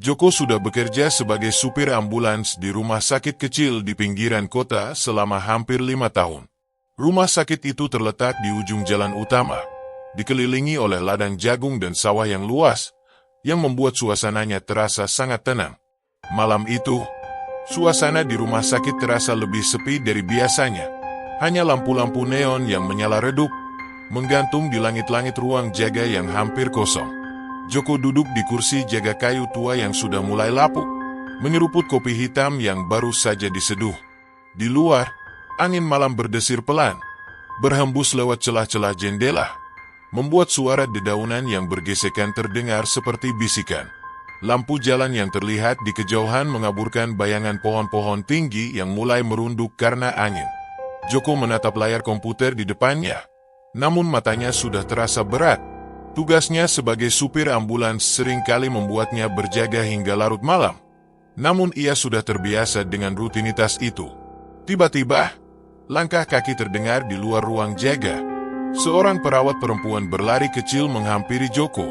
Joko sudah bekerja sebagai supir ambulans di rumah sakit kecil di pinggiran kota selama hampir 5 tahun. Rumah sakit itu terletak di ujung jalan utama, dikelilingi oleh ladang jagung dan sawah yang luas, yang membuat suasananya terasa sangat tenang. Malam itu, suasana di rumah sakit terasa lebih sepi dari biasanya. Hanya lampu-lampu neon yang menyala redup, menggantung di langit-langit ruang jaga yang hampir kosong. Joko duduk di kursi jaga kayu tua yang sudah mulai lapuk, menyeruput kopi hitam yang baru saja diseduh. Di luar, angin malam berdesir pelan, berhembus lewat celah-celah jendela, membuat suara dedaunan yang bergesekan terdengar seperti bisikan. Lampu jalan yang terlihat di kejauhan mengaburkan bayangan pohon-pohon tinggi yang mulai merunduk karena angin. Joko menatap layar komputer di depannya, namun matanya sudah terasa berat. Tugasnya sebagai supir ambulans seringkali membuatnya berjaga hingga larut malam. Namun ia sudah terbiasa dengan rutinitas itu. Tiba-tiba, langkah kaki terdengar di luar ruang jaga. Seorang perawat perempuan berlari kecil menghampiri Joko.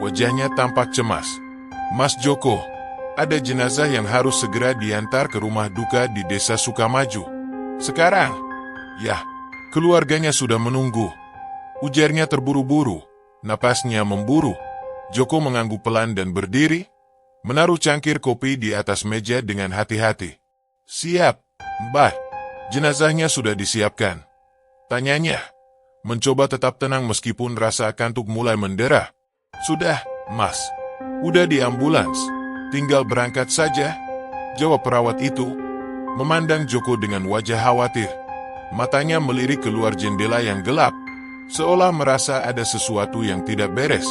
Wajahnya tampak cemas. "Mas Joko, ada jenazah yang harus segera diantar ke rumah duka di Desa Sukamaju. Sekarang?" "Ya, keluarganya sudah menunggu," ujarnya terburu-buru. Napasnya memburu. Joko mengangguk pelan dan berdiri, menaruh cangkir kopi di atas meja dengan hati-hati. "Siap, Mbah. Jenazahnya sudah disiapkan," tanyanya, mencoba tetap tenang meskipun rasa kantuk mulai mendera. "Sudah, Mas. Udah di ambulans. Tinggal berangkat saja," jawab perawat itu, memandang Joko dengan wajah khawatir. Matanya melirik keluar jendela yang gelap, seolah merasa ada sesuatu yang tidak beres.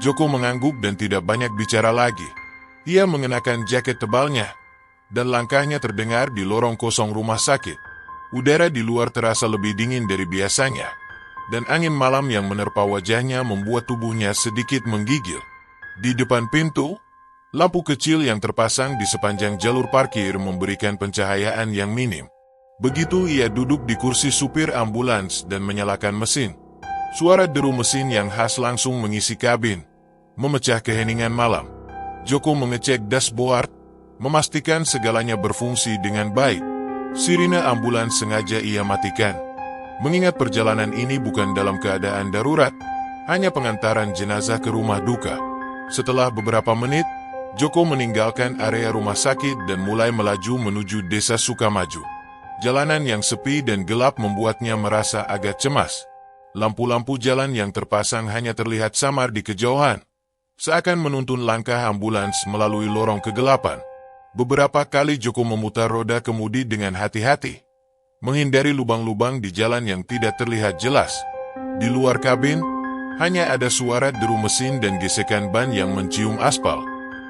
Joko mengangguk dan tidak banyak bicara lagi. Ia mengenakan jaket tebalnya, dan langkahnya terdengar di lorong kosong rumah sakit. Udara di luar terasa lebih dingin dari biasanya, dan angin malam yang menerpa wajahnya membuat tubuhnya sedikit menggigil. Di depan pintu, lampu kecil yang terpasang di sepanjang jalur parkir memberikan pencahayaan yang minim. Begitu ia duduk di kursi supir ambulans dan menyalakan mesin, suara deru mesin yang khas langsung mengisi kabin, memecah keheningan malam. Joko mengecek dashboard, memastikan segalanya berfungsi dengan baik. Sirine ambulans sengaja ia matikan, mengingat perjalanan ini bukan dalam keadaan darurat, hanya pengantaran jenazah ke rumah duka. Setelah beberapa menit, Joko meninggalkan area rumah sakit dan mulai melaju menuju Desa Sukamaju. Jalanan yang sepi dan gelap membuatnya merasa agak cemas. Lampu-lampu jalan yang terpasang hanya terlihat samar di kejauhan, seakan menuntun langkah ambulans melalui lorong kegelapan. Beberapa kali Joko memutar roda kemudi dengan hati-hati, menghindari lubang-lubang di jalan yang tidak terlihat jelas. Di luar kabin, hanya ada suara deru mesin dan gesekan ban yang mencium aspal.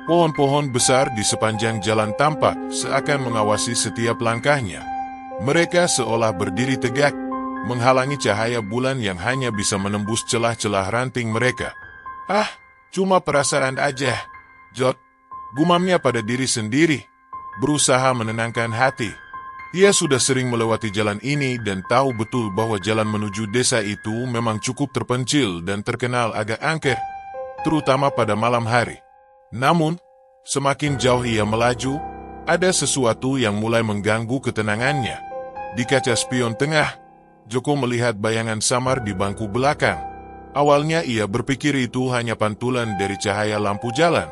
Pohon-pohon besar di sepanjang jalan tampak seakan mengawasi setiap langkahnya. Mereka seolah berdiri tegak, menghalangi cahaya bulan yang hanya bisa menembus celah-celah ranting mereka. "Ah, cuma perasaan aja, Jot," gumamnya pada diri sendiri, berusaha menenangkan hati. Ia sudah sering melewati jalan ini dan tahu betul bahwa jalan menuju desa itu memang cukup terpencil dan terkenal agak angker, terutama pada malam hari. Namun, semakin jauh ia melaju, ada sesuatu yang mulai mengganggu ketenangannya. Di kaca spion tengah, Joko melihat bayangan samar di bangku belakang. Awalnya ia berpikir itu hanya pantulan dari cahaya lampu jalan.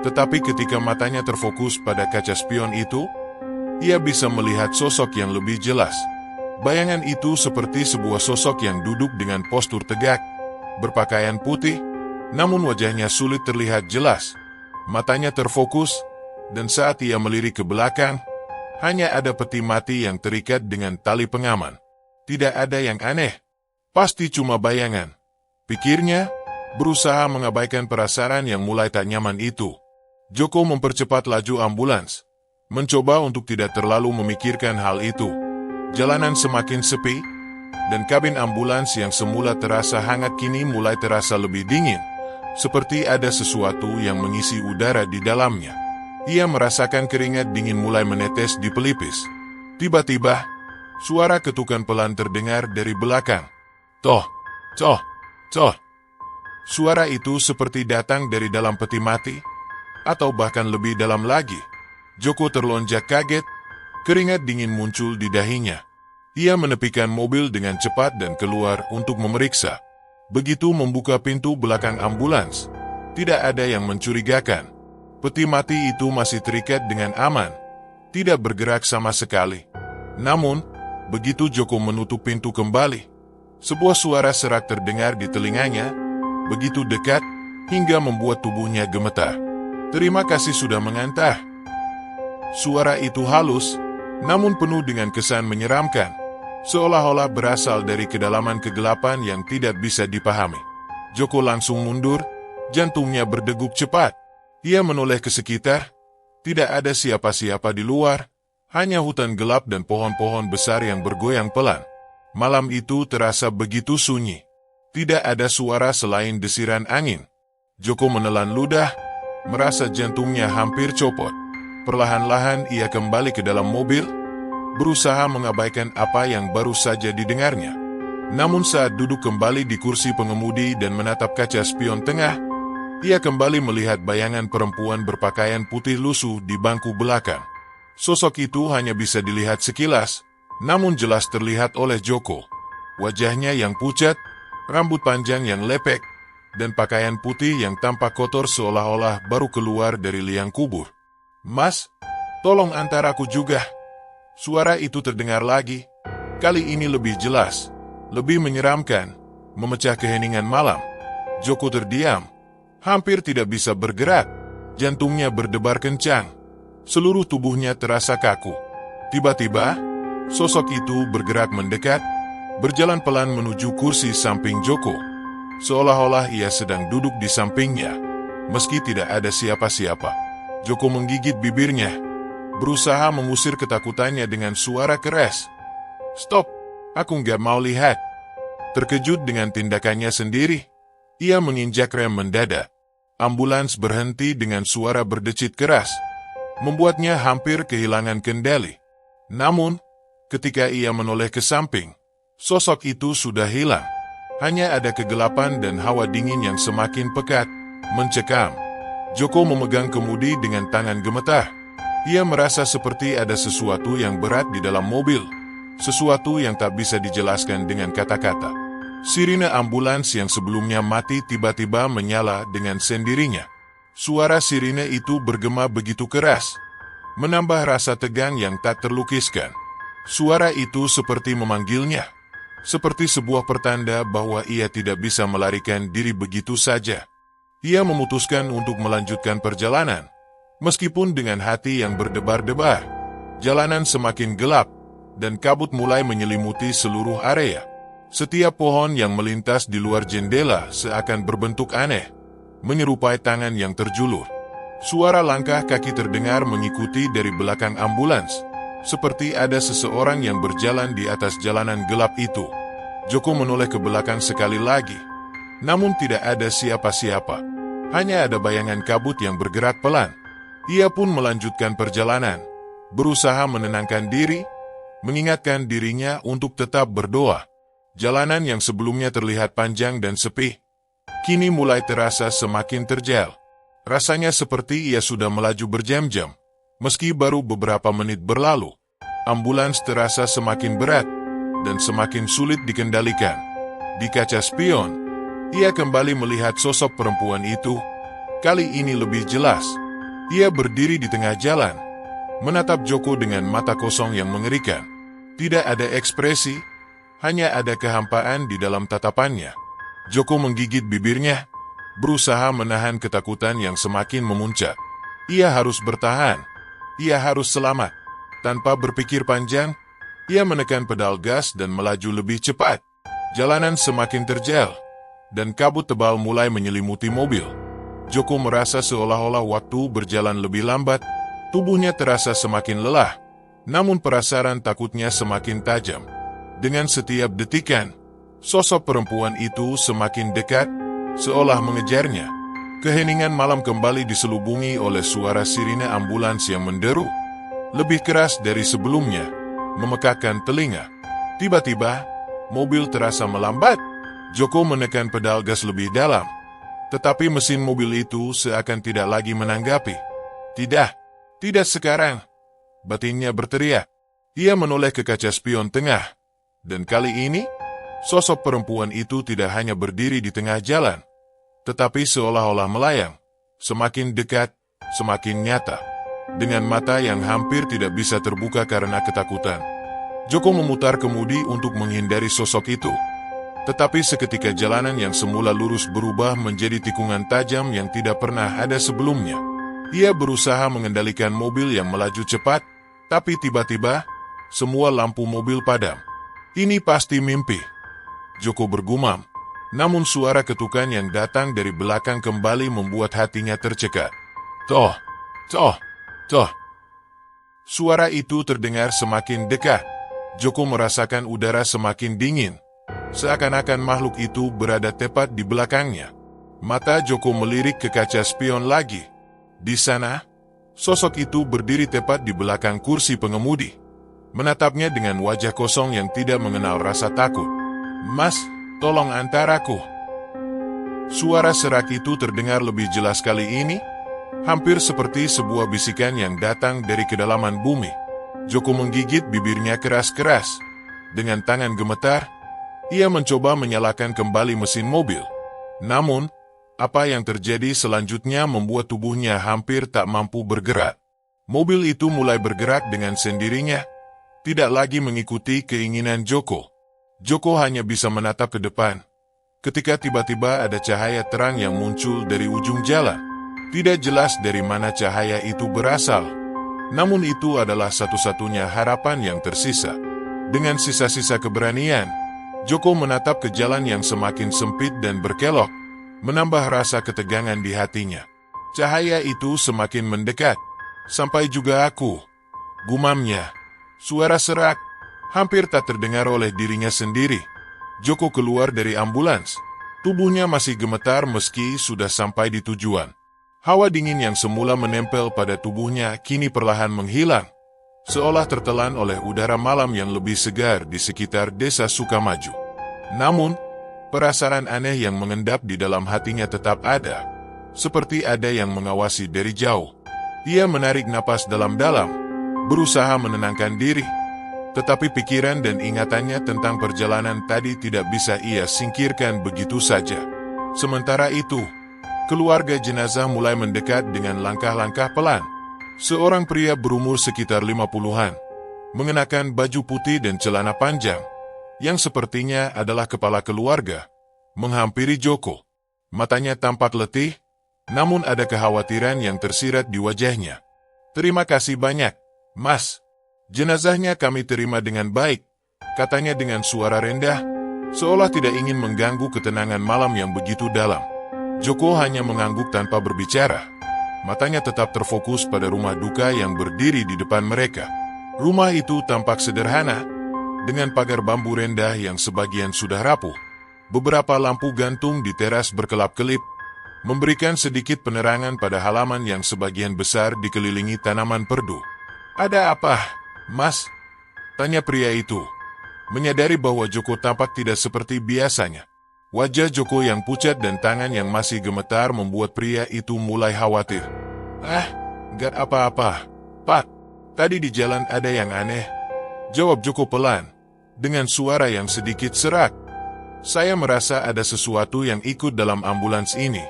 Tetapi ketika matanya terfokus pada kaca spion itu, ia bisa melihat sosok yang lebih jelas. Bayangan itu seperti sebuah sosok yang duduk dengan postur tegak, berpakaian putih, namun wajahnya sulit terlihat jelas. Matanya terfokus, dan saat ia melirik ke belakang, hanya ada peti mati yang terikat dengan tali pengaman. Tidak ada yang aneh, pasti cuma bayangan, pikirnya, berusaha mengabaikan perasaan yang mulai tak nyaman itu. Joko mempercepat laju ambulans, mencoba untuk tidak terlalu memikirkan hal itu. Jalanan semakin sepi, dan kabin ambulans yang semula terasa hangat kini mulai terasa lebih dingin, seperti ada sesuatu yang mengisi udara di dalamnya. Ia merasakan keringat dingin mulai menetes di pelipis. Tiba-tiba, suara ketukan pelan terdengar dari belakang. "Toh, toh, toh." Suara itu seperti datang dari dalam peti mati, atau bahkan lebih dalam lagi. Joko terlonjak kaget, keringat dingin muncul di dahinya. Ia menepikan mobil dengan cepat dan keluar untuk memeriksa. Begitu membuka pintu belakang ambulans, tidak ada yang mencurigakan. Peti mati itu masih terikat dengan aman, tidak bergerak sama sekali. Namun, begitu Joko menutup pintu kembali, sebuah suara serak terdengar di telinganya, begitu dekat, hingga membuat tubuhnya gemetar. "Terima kasih sudah mengantar." Suara itu halus, namun penuh dengan kesan menyeramkan, seolah-olah berasal dari kedalaman kegelapan yang tidak bisa dipahami. Joko langsung mundur, jantungnya berdegup cepat. Ia menoleh ke sekitar, tidak ada siapa-siapa di luar, hanya hutan gelap dan pohon-pohon besar yang bergoyang pelan. Malam itu terasa begitu sunyi. Tidak ada suara selain desiran angin. Joko menelan ludah, merasa jantungnya hampir copot. Perlahan-lahan ia kembali ke dalam mobil, berusaha mengabaikan apa yang baru saja didengarnya. Namun saat duduk kembali di kursi pengemudi dan menatap kaca spion tengah, ia kembali melihat bayangan perempuan berpakaian putih lusuh di bangku belakang. Sosok itu hanya bisa dilihat sekilas, namun jelas terlihat oleh Joko. Wajahnya yang pucat, rambut panjang yang lepek, dan pakaian putih yang tampak kotor seolah-olah baru keluar dari liang kubur. "Mas, tolong antar aku juga." Suara itu terdengar lagi, kali ini lebih jelas, lebih menyeramkan, memecah keheningan malam. Joko terdiam, hampir tidak bisa bergerak, jantungnya berdebar kencang, seluruh tubuhnya terasa kaku. Tiba-tiba, sosok itu bergerak mendekat, berjalan pelan menuju kursi samping Joko, seolah-olah ia sedang duduk di sampingnya, meski tidak ada siapa-siapa. Joko menggigit bibirnya, berusaha mengusir ketakutannya dengan suara keras. "Stop, aku nggak mau lihat." Terkejut dengan tindakannya sendiri, ia menginjak rem mendadak. Ambulans berhenti dengan suara berdecit keras, membuatnya hampir kehilangan kendali. Namun, ketika ia menoleh ke samping, sosok itu sudah hilang. Hanya ada kegelapan dan hawa dingin yang semakin pekat, mencekam. Joko memegang kemudi dengan tangan gemetar. Ia merasa seperti ada sesuatu yang berat di dalam mobil, sesuatu yang tak bisa dijelaskan dengan kata-kata. Sirine ambulans yang sebelumnya mati tiba-tiba menyala dengan sendirinya. Suara sirine itu bergema begitu keras, menambah rasa tegang yang tak terlukiskan. Suara itu seperti memanggilnya, seperti sebuah pertanda bahwa ia tidak bisa melarikan diri begitu saja. Ia memutuskan untuk melanjutkan perjalanan, meskipun dengan hati yang berdebar-debar. Jalanan semakin gelap, dan kabut mulai menyelimuti seluruh area. Setiap pohon yang melintas di luar jendela seakan berbentuk aneh, menyerupai tangan yang terjulur. Suara langkah kaki terdengar mengikuti dari belakang ambulans, seperti ada seseorang yang berjalan di atas jalanan gelap itu. Joko menoleh ke belakang sekali lagi, namun tidak ada siapa-siapa. Hanya ada bayangan kabut yang bergerak pelan. Ia pun melanjutkan perjalanan, berusaha menenangkan diri, mengingatkan dirinya untuk tetap berdoa. Jalanan yang sebelumnya terlihat panjang dan sepi, kini mulai terasa semakin terjal. Rasanya seperti ia sudah melaju berjam-jam, meski baru beberapa menit berlalu. Ambulans terasa semakin berat, dan semakin sulit dikendalikan. Di kaca spion, ia kembali melihat sosok perempuan itu, kali ini lebih jelas. Ia berdiri di tengah jalan, menatap Joko dengan mata kosong yang mengerikan. Tidak ada ekspresi, hanya ada kehampaan di dalam tatapannya. Joko menggigit bibirnya, berusaha menahan ketakutan yang semakin memuncak. Ia harus bertahan, ia harus selamat. Tanpa berpikir panjang, ia menekan pedal gas dan melaju lebih cepat. Jalanan semakin terjal, dan kabut tebal mulai menyelimuti mobil. Joko merasa seolah-olah waktu berjalan lebih lambat, tubuhnya terasa semakin lelah, namun perasaan takutnya semakin tajam. Dengan setiap detikan, sosok perempuan itu semakin dekat, seolah mengejarnya. Keheningan malam kembali diselubungi oleh suara sirine ambulans yang menderu, lebih keras dari sebelumnya, memekakkan telinga. Tiba-tiba, mobil terasa melambat. Joko menekan pedal gas lebih dalam. Tetapi mesin mobil itu seakan tidak lagi menanggapi. Tidak, tidak sekarang. Batinnya berteriak. Ia menoleh ke kaca spion tengah. Dan kali ini, sosok perempuan itu tidak hanya berdiri di tengah jalan, tetapi seolah-olah melayang. Semakin dekat, semakin nyata. Dengan mata yang hampir tidak bisa terbuka karena ketakutan, Joko memutar kemudi untuk menghindari sosok itu. Tetapi seketika jalanan yang semula lurus berubah menjadi tikungan tajam yang tidak pernah ada sebelumnya. Ia berusaha mengendalikan mobil yang melaju cepat, tapi tiba-tiba, semua lampu mobil padam. Ini pasti mimpi, Joko bergumam. Namun suara ketukan yang datang dari belakang kembali membuat hatinya tercekat. Toh, toh, toh. Suara itu terdengar semakin dekat. Joko merasakan udara semakin dingin. Seakan-akan makhluk itu berada tepat di belakangnya. Mata Joko melirik ke kaca spion lagi. Di sana, sosok itu berdiri tepat di belakang kursi pengemudi. Menatapnya dengan wajah kosong yang tidak mengenal rasa takut. Mas, tolong antar aku. Suara serak itu terdengar lebih jelas kali ini, hampir seperti sebuah bisikan yang datang dari kedalaman bumi. Joko menggigit bibirnya keras-keras. Dengan tangan gemetar, ia mencoba menyalakan kembali mesin mobil. Namun, apa yang terjadi selanjutnya membuat tubuhnya hampir tak mampu bergerak. Mobil itu mulai bergerak dengan sendirinya, tidak lagi mengikuti keinginan Joko. Joko hanya bisa menatap ke depan. Ketika tiba-tiba ada cahaya terang yang muncul dari ujung jalan. Tidak jelas dari mana cahaya itu berasal. Namun itu adalah satu-satunya harapan yang tersisa. Dengan sisa-sisa keberanian, Joko menatap ke jalan yang semakin sempit dan berkelok, menambah rasa ketegangan di hatinya. Cahaya itu semakin mendekat. Sampai juga aku, gumamnya. Suara serak, hampir tak terdengar oleh dirinya sendiri. Joko keluar dari ambulans. Tubuhnya masih gemetar meski sudah sampai di tujuan. Hawa dingin yang semula menempel pada tubuhnya kini perlahan menghilang, seolah tertelan oleh udara malam yang lebih segar di sekitar desa Sukamaju. Namun, perasaan aneh yang mengendap di dalam hatinya tetap ada, seperti ada yang mengawasi dari jauh. Ia menarik napas dalam-dalam, berusaha menenangkan diri, tetapi pikiran dan ingatannya tentang perjalanan tadi tidak bisa ia singkirkan begitu saja. Sementara itu, keluarga jenazah mulai mendekat dengan langkah-langkah pelan. Seorang pria berumur sekitar 50-an, mengenakan baju putih dan celana panjang, yang sepertinya adalah kepala keluarga, menghampiri Joko. Matanya tampak letih, namun ada kekhawatiran yang tersirat di wajahnya. Terima kasih banyak, Mas. Jenazahnya kami terima dengan baik, katanya dengan suara rendah, seolah tidak ingin mengganggu ketenangan malam yang begitu dalam. Joko hanya mengangguk tanpa berbicara. Matanya tetap terfokus pada rumah duka yang berdiri di depan mereka. Rumah itu tampak sederhana, dengan pagar bambu rendah yang sebagian sudah rapuh. Beberapa lampu gantung di teras berkelap-kelip, memberikan sedikit penerangan pada halaman yang sebagian besar dikelilingi tanaman perdu. Ada apa, Mas? Tanya pria itu, menyadari bahwa Joko tampak tidak seperti biasanya. Wajah Joko yang pucat dan tangan yang masih gemetar membuat pria itu mulai khawatir. Gak apa-apa, Pak. Tadi di jalan ada yang aneh, jawab Joko pelan, dengan suara yang sedikit serak. Saya merasa ada sesuatu yang ikut dalam ambulans ini,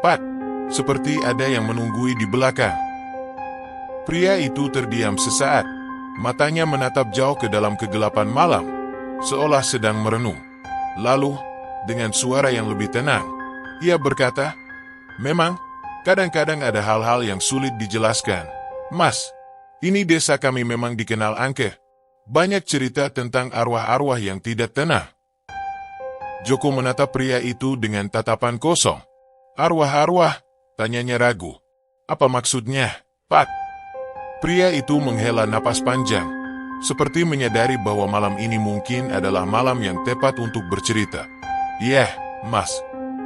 Pak. Seperti ada yang menunggui di belakang. Pria itu terdiam sesaat, matanya menatap jauh ke dalam kegelapan malam, seolah sedang merenung. Lalu, dengan suara yang lebih tenang, ia berkata, memang, kadang-kadang ada hal-hal yang sulit dijelaskan. Mas, ini desa kami memang dikenal angker. Banyak cerita tentang arwah-arwah yang tidak tenang. Joko menatap pria itu dengan tatapan kosong. Arwah-arwah? Tanyanya ragu. Apa maksudnya, Pak? Pria itu menghela napas panjang, seperti menyadari bahwa malam ini mungkin adalah malam yang tepat untuk bercerita. Ya, Mas.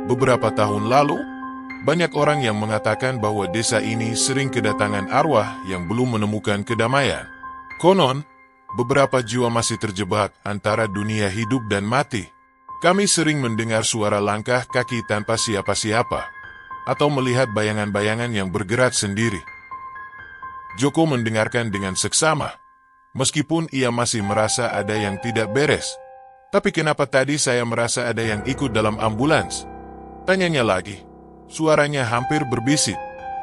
Beberapa tahun lalu, banyak orang yang mengatakan bahwa desa ini sering kedatangan arwah yang belum menemukan kedamaian. Konon, beberapa jiwa masih terjebak antara dunia hidup dan mati. Kami sering mendengar suara langkah kaki tanpa siapa-siapa. atau melihat bayangan-bayangan yang bergerak sendiri. Joko mendengarkan dengan seksama, meskipun ia masih merasa ada yang tidak beres. Tapi kenapa tadi saya merasa ada yang ikut dalam ambulans? Tanyanya lagi. Suaranya hampir berbisik.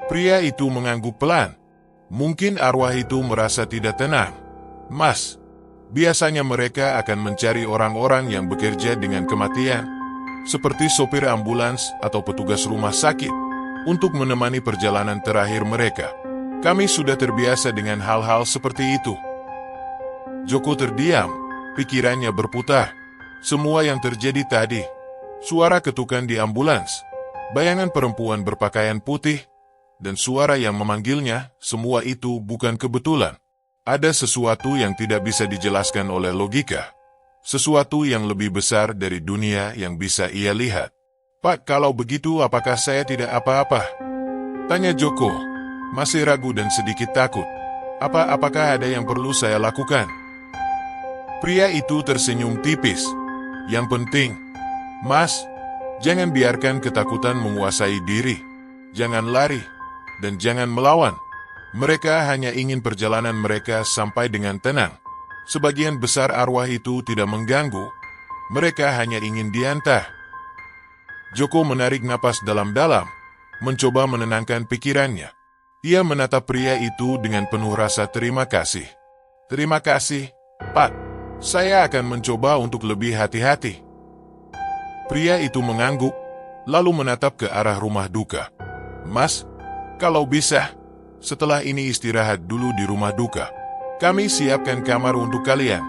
Pria itu mengangguk pelan. Mungkin arwah itu merasa tidak tenang. Mas, biasanya mereka akan mencari orang-orang yang bekerja dengan kematian, seperti sopir ambulans atau petugas rumah sakit, untuk menemani perjalanan terakhir mereka. Kami sudah terbiasa dengan hal-hal seperti itu. Joko terdiam, pikirannya berputar. Semua yang terjadi tadi, suara ketukan di ambulans, bayangan perempuan berpakaian putih, dan suara yang memanggilnya, semua itu bukan kebetulan. Ada sesuatu yang tidak bisa dijelaskan oleh logika. Sesuatu yang lebih besar dari dunia yang bisa ia lihat. Pak, kalau begitu apakah saya tidak apa-apa? Tanya Joko, masih ragu dan sedikit takut. Apakah ada yang perlu saya lakukan? Pria itu tersenyum tipis. Yang penting, Mas, jangan biarkan ketakutan menguasai diri. Jangan lari, dan jangan melawan. Mereka hanya ingin perjalanan mereka sampai dengan tenang. Sebagian besar arwah itu tidak mengganggu. Mereka hanya ingin diantar. Joko menarik napas dalam-dalam, mencoba menenangkan pikirannya. Ia menatap pria itu dengan penuh rasa terima kasih. Terima kasih, Pak. Saya akan mencoba untuk lebih hati-hati. Pria itu mengangguk, lalu menatap ke arah rumah duka. Mas, kalau bisa, setelah ini istirahat dulu di rumah duka. Kami siapkan kamar untuk kalian.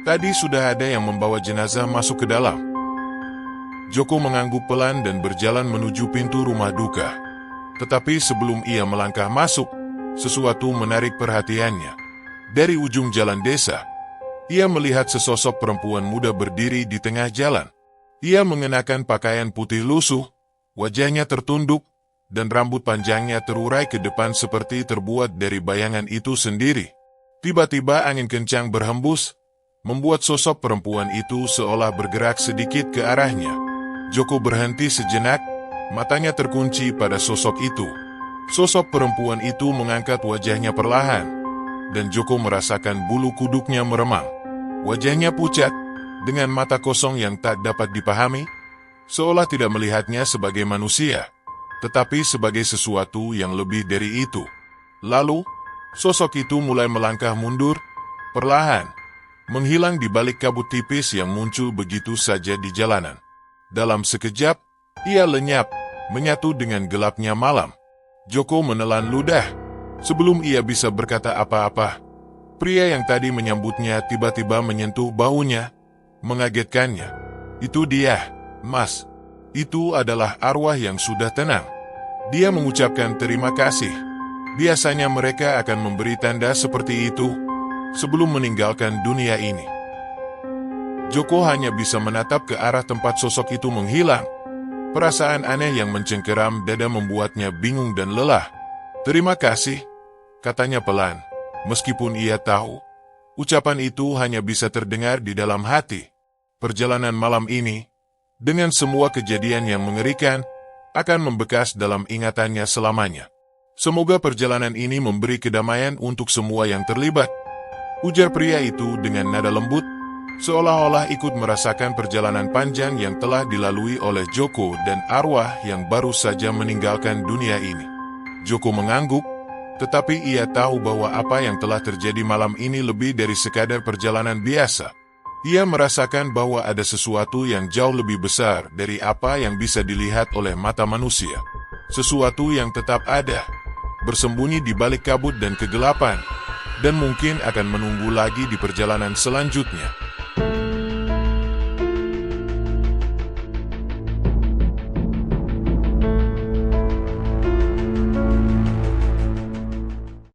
Tadi sudah ada yang membawa jenazah masuk ke dalam. Joko mengangguk pelan dan berjalan menuju pintu rumah duka. Tetapi sebelum ia melangkah masuk, sesuatu menarik perhatiannya. Dari ujung jalan desa, ia melihat sesosok perempuan muda berdiri di tengah jalan. Ia mengenakan pakaian putih lusuh, wajahnya tertunduk, dan rambut panjangnya terurai ke depan seperti terbuat dari bayangan itu sendiri. Tiba-tiba angin kencang berhembus, membuat sosok perempuan itu seolah bergerak sedikit ke arahnya. Joko berhenti sejenak, matanya terkunci pada sosok itu. Sosok perempuan itu mengangkat wajahnya perlahan, dan Joko merasakan bulu kuduknya meremang. Wajahnya pucat, dengan mata kosong yang tak dapat dipahami, seolah tidak melihatnya sebagai manusia, tetapi sebagai sesuatu yang lebih dari itu. Lalu, sosok itu mulai melangkah mundur, perlahan, menghilang di balik kabut tipis yang muncul begitu saja di jalanan. Dalam sekejap, ia lenyap, menyatu dengan gelapnya malam. Joko menelan ludah. Sebelum ia bisa berkata apa-apa, pria yang tadi menyambutnya tiba-tiba menyentuh bahunya, mengagetkannya. Itu dia, Mas. Itu adalah arwah yang sudah tenang. Dia mengucapkan terima kasih. Biasanya mereka akan memberi tanda seperti itu sebelum meninggalkan dunia ini. Joko hanya bisa menatap ke arah tempat sosok itu menghilang. Perasaan aneh yang mencengkeram dada membuatnya bingung dan lelah. Terima kasih, katanya pelan. Meskipun ia tahu, ucapan itu hanya bisa terdengar di dalam hati. Perjalanan malam ini, dengan semua kejadian yang mengerikan, akan membekas dalam ingatannya selamanya. Semoga perjalanan ini memberi kedamaian untuk semua yang terlibat. Ujar pria itu dengan nada lembut, seolah-olah ikut merasakan perjalanan panjang yang telah dilalui oleh Joko dan arwah yang baru saja meninggalkan dunia ini. Joko mengangguk, tetapi ia tahu bahwa apa yang telah terjadi malam ini lebih dari sekadar perjalanan biasa. Ia merasakan bahwa ada sesuatu yang jauh lebih besar dari apa yang bisa dilihat oleh mata manusia. Sesuatu yang tetap ada, bersembunyi di balik kabut dan kegelapan, dan mungkin akan menunggu lagi di perjalanan selanjutnya.